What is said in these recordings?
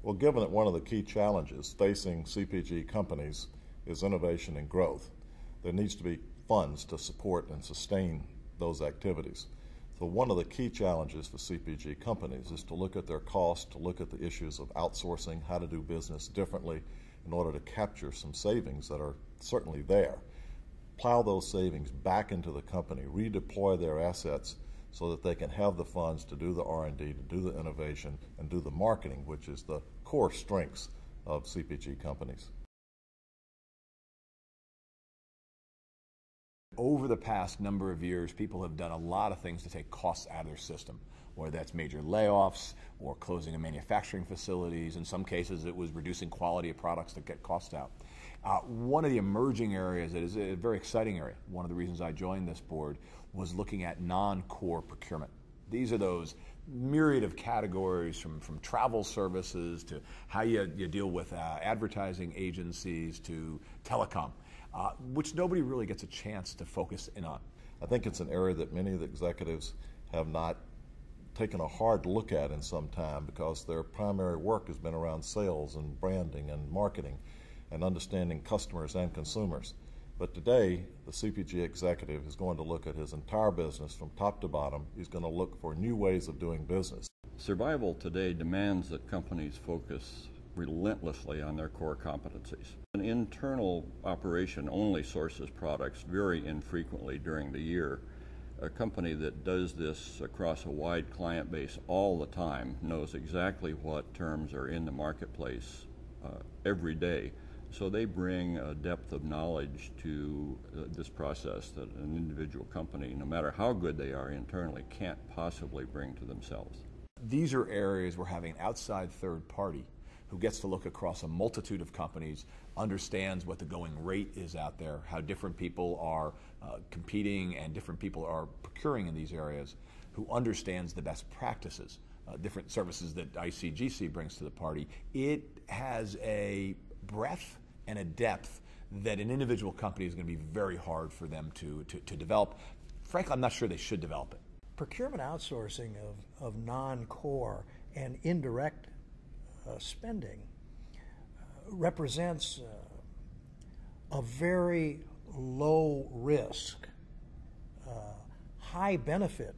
Well, given that one of the key challenges facing CPG companies is innovation and growth, there needs to be funds to support and sustain those activities. So one of the key challenges for CPG companies is to look at their costs, to look at the issues of outsourcing, how to do business differently in order to capture some savings that are certainly there. Plow those savings back into the company, redeploy their assets so that they can have the funds to do the R&D, to do the innovation, and do the marketing, which is the core strengths of CPG companies. Over the past number of years, people have done a lot of things to take costs out of their system, whether that's major layoffs or closing of manufacturing facilities. In some cases, it was reducing quality of products to get cost out. One of the emerging areas that is a very exciting area, one of the reasons I joined this board, was looking at non-core procurement. These are those myriad of categories from travel services to how you deal with advertising agencies to telecom, which nobody really gets a chance to focus in on. I think it's an area that many of the executives have not taken a hard look at in some time because their primary work has been around sales and branding and marketing and understanding customers and consumers. But today, the CPG executive is going to look at his entire business from top to bottom. He's going to look for new ways of doing business. Survival today demands that companies focus relentlessly on their core competencies. An internal operation only sources products very infrequently during the year. A company that does this across a wide client base all the time knows exactly what terms are in the marketplace every day. So they bring a depth of knowledge to this process that an individual company, no matter how good they are internally, can't possibly bring to themselves. These are areas where having an outside third party who gets to look across a multitude of companies, understands what the going rate is out there, how different people are competing and different people are procuring in these areas, who understands the best practices, different services that ICGC brings to the party. It has a breadth and a depth that an individual company is going to be very hard for them to develop. Frankly, I'm not sure they should develop it. Procurement outsourcing of non-core and indirect spending represents a very low risk, high benefit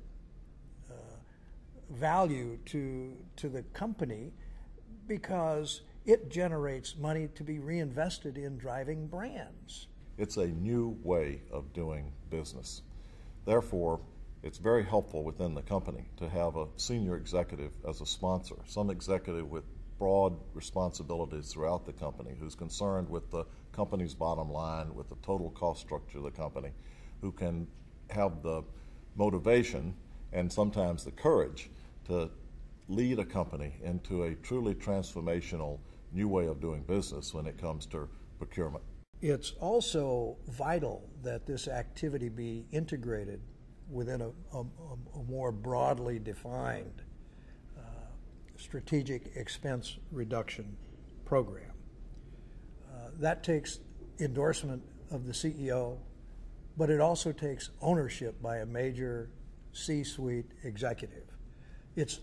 value to the company because it generates money to be reinvested in driving brands. It's a new way of doing business. Therefore, it's very helpful within the company to have a senior executive as a sponsor, some executive with broad responsibilities throughout the company who's concerned with the company's bottom line, with the total cost structure of the company, who can have the motivation and sometimes the courage to lead a company into a truly transformational new way of doing business when it comes to procurement. It's also vital that this activity be integrated within a more broadly defined strategic expense reduction program. That takes endorsement of the CEO, but it also takes ownership by a major C-suite executive. It's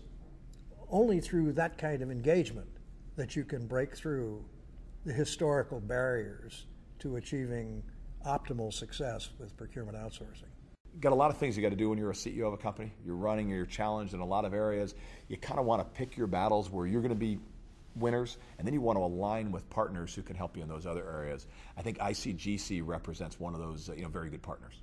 only through that kind of engagement that you can break through the historical barriers to achieving optimal success with procurement outsourcing. You've got a lot of things you got to do when you're a CEO of a company. You're running, you're challenged in a lot of areas. You kind of want to pick your battles where you're going to be winners, and then you want to align with partners who can help you in those other areas. I think ICGC represents one of those very good partners.